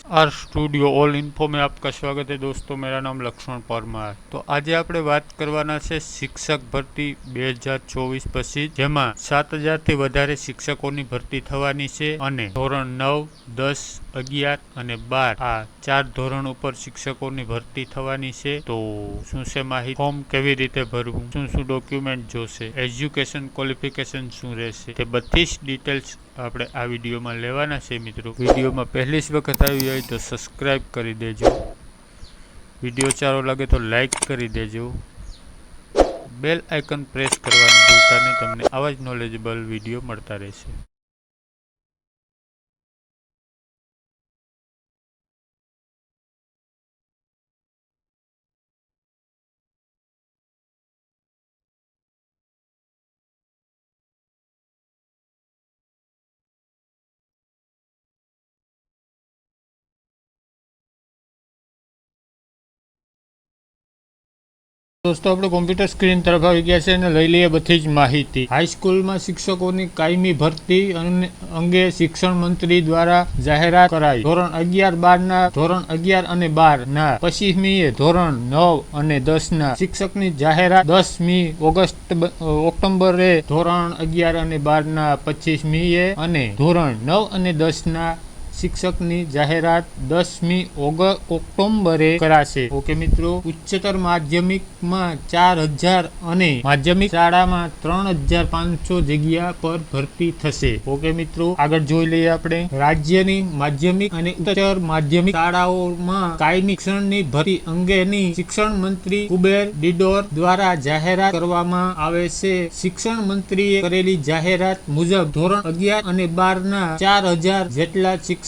Are studio all info में आपका स्वागत है दोस्तों। मेरा नाम लक्ष्मण परमार। तो आज આપણે વાત કરવાના છે શિક્ષક ભરતી 2024 પછી, જેમાં 7000 થી વધારે શિક્ષકોની ભરતી થવાની છે અને ધોરણ 9, 10, 11 અને 12 આ 4 ધોરણ ઉપર શિક્ષકોની ભરતી થવાની છે। તો શું છે માહિતી, ફોર્મ કેવી રીતે ભરવું, શું ડોક્યુમેન્ટ જોશે, એજ્યુકેશન ક્વોલિફિકેશન શું રહેશે, તે બધી જ ડિટેલ્સ આપણે આ વિડીયોમાં લેવાના છે। મિત્રો, વિડીયોમાં પહેલી જ વખત આવી હોય તો સબસ્ક્રાઈબ કરી દેજો, વિડીયો સારો લાગે તો લાઈક કરી દેજો, બેલ આઇકન પ્રેસ કરવાનું ભૂલતા નહીં, તમને આવા જ નોલેજેબલ વિડીયો મળતા રહેશે। दोस्तों, આપણે કોમ્પ્યુટર સ્ક્રીન તરફ આવી ગયા છે અને લઈ લઈએ બધી જ માહિતી। હાઈસ્કૂલમાં શિક્ષકોની કાયમી ભરતી અંગે શિક્ષણ મંત્રી દ્વારા જાહેરાત કરાઈ। ધોરણ 11, 12 ના ધોરણ 11 અને 12 ના 25મીએ, ધોરણ 9 અને 10 ના શિક્ષકની જાહેરાત 10મી ઓક્ટોબરે, ધોરણ 11 અને 12 ના 25મીએ અને ધોરણ 9 અને 10 ના શિક્ષકની જાહેરાત 10મી ઓક્ટોબરે કરાશે। ઓકે મિત્રો, ઉચ્ચતર માધ્યમિકમાં 4000 અને માધ્યમિક શાળામાં 3500 જગ્યા પર ભરતી થશે। ઓકે મિત્રો, આગળ જોઈ લઈએ આપણે રાજ્યની માધ્યમિક અને ઉચ્ચતર માધ્યમિક શાળાઓમાં કાયમી શિક્ષણની ભરતી અંગેની શિક્ષણ મંત્રી કુબેર ડિડોર દ્વારા જાહેરાત કરવામાં આવે છે। શિક્ષણ મંત્રીએ કરેલી જાહેરાત મુજબ ધોરણ 11 અને 12 ના 4000 જેટલા શિક્ષકની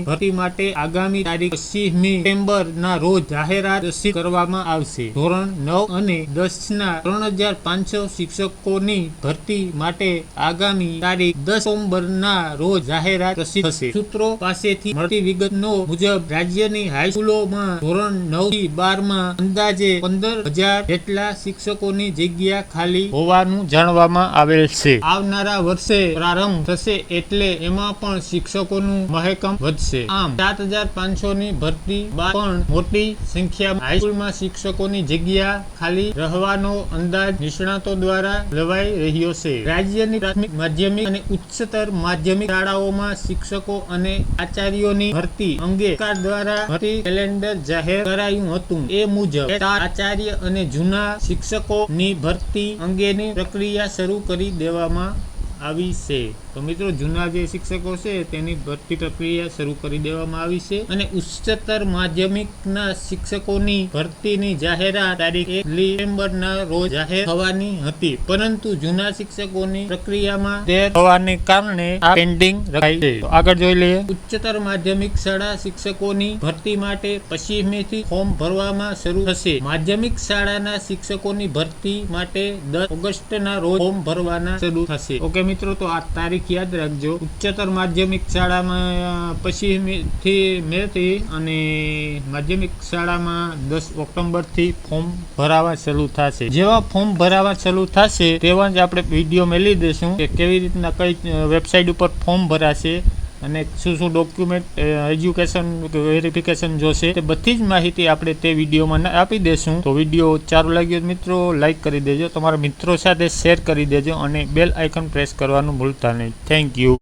ભરતી માટે આગામી તારીખ 25મી સપ્ટેમ્બર ના રોજ જાહેરાત પ્રસિદ્ધ કરવામાં આવશે। ધોરણ 9 અને 10 ના 3500 શિક્ષકોની ભરતી માટે આગામી તારીખ 10 ઓક્ટોબર ના રોજ જાહેરાત પ્રસિદ્ધ થશે। સૂત્રો પાસેથી મળતી વિગતો મુજબ રાજ્યની હાઈસ્કૂલોમાં ધોરણ 9 થી 12 માં અંદાજે 15000 જેટલા શિક્ષકોની જગ્યા ખાલી હોવાનું જાણવામાં આવેલ છે। આવનારા વર્ષે પ્રારંભ થશે એટલે એમાં પણ શિક્ષકોનું મહેકમ વધશે। આમ 7500 ની ભરતી બાદ પણ મોટી સંખ્યામાં હાઈસ્કૂલમાં શિક્ષકોની જગ્યા ખાલી રહેવાનો અંદાજ નિષ્ણાતો દ્વારા લવાઈ રહ્યો છે। રાજ્યની પ્રાથમિક, માધ્યમિક અને ઉચ્ચતર માધ્યમિક શાળાઓમાં શિક્ષકો અને આચાર્યોની ભરતી અંગે સરકાર દ્વારા ભરતી કેલેન્ડર જાહેર કરાયું હતું। એ મુજબ આચાર્ય અને જૂના શિક્ષકોની ભરતી અંગેની પ્રક્રિયા શરૂ કરી દેવામાં આવી છે। તો મિત્રો, જૂના જે શિક્ષકો છે તેની ભરતી પ્રક્રિયા શરૂ કરી દેવામાં આવી છે અને ઉચ્ચતર માધ્યમિકના શિક્ષકોની ભરતીની જાહેરાત તારીખ 1 ડિસેમ્બરના રોજ જાહેર થવાની હતી, પરંતુ જૂના શિક્ષકોની પ્રક્રિયામાં દેર થવાને કારણે આ પેન્ડિંગ રખાઈ છે। તો આગળ જોઈ લઈએ। ઉચ્ચતર માધ્યમિક શાળા શિક્ષકોની ભરતી માટે 25મી થી ફોર્મ ભરવામાં શરૂ થશે। માધ્યમિક શાળાના શિક્ષકોની ભરતી માટે 10 ઓગસ્ટના રોજ ફોર્મ ભરવાના શરૂ થશે। ઓકે મિત્રો, તો આ તારીખ યાદ રાખજો। ઉચ્ચતર માધ્યમિક શાળામાં 25મી મે થી અને માધ્યમિક શાળામાં 10 ઓક્ટોબર થી ફોર્મ ભરાવા શરૂ થશે। જેવા ફોર્મ ભરાવા શરૂ થશે તેવા જ આપણે વિડીયો મેળવી દઈશું કે કેવી રીતના કઈ વેબસાઇટ ઉપર ફોર્મ ભરાશે અને શું ડોક્યુમેન્ટ, એજ્યુકેશન વેરિફિકેશન જોશે, તે બધી જ માહિતી આપણે તે વિડીયોમાં આપી દેશું। તો વિડીયો સારો લાગ્યો મિત્રો, લાઈક કરી દેજો, તમારા મિત્રો સાથે શેર કરી દેજો અને બેલ આઇકન પ્રેસ કરવાનું ભૂલતા નહીં। Thank you.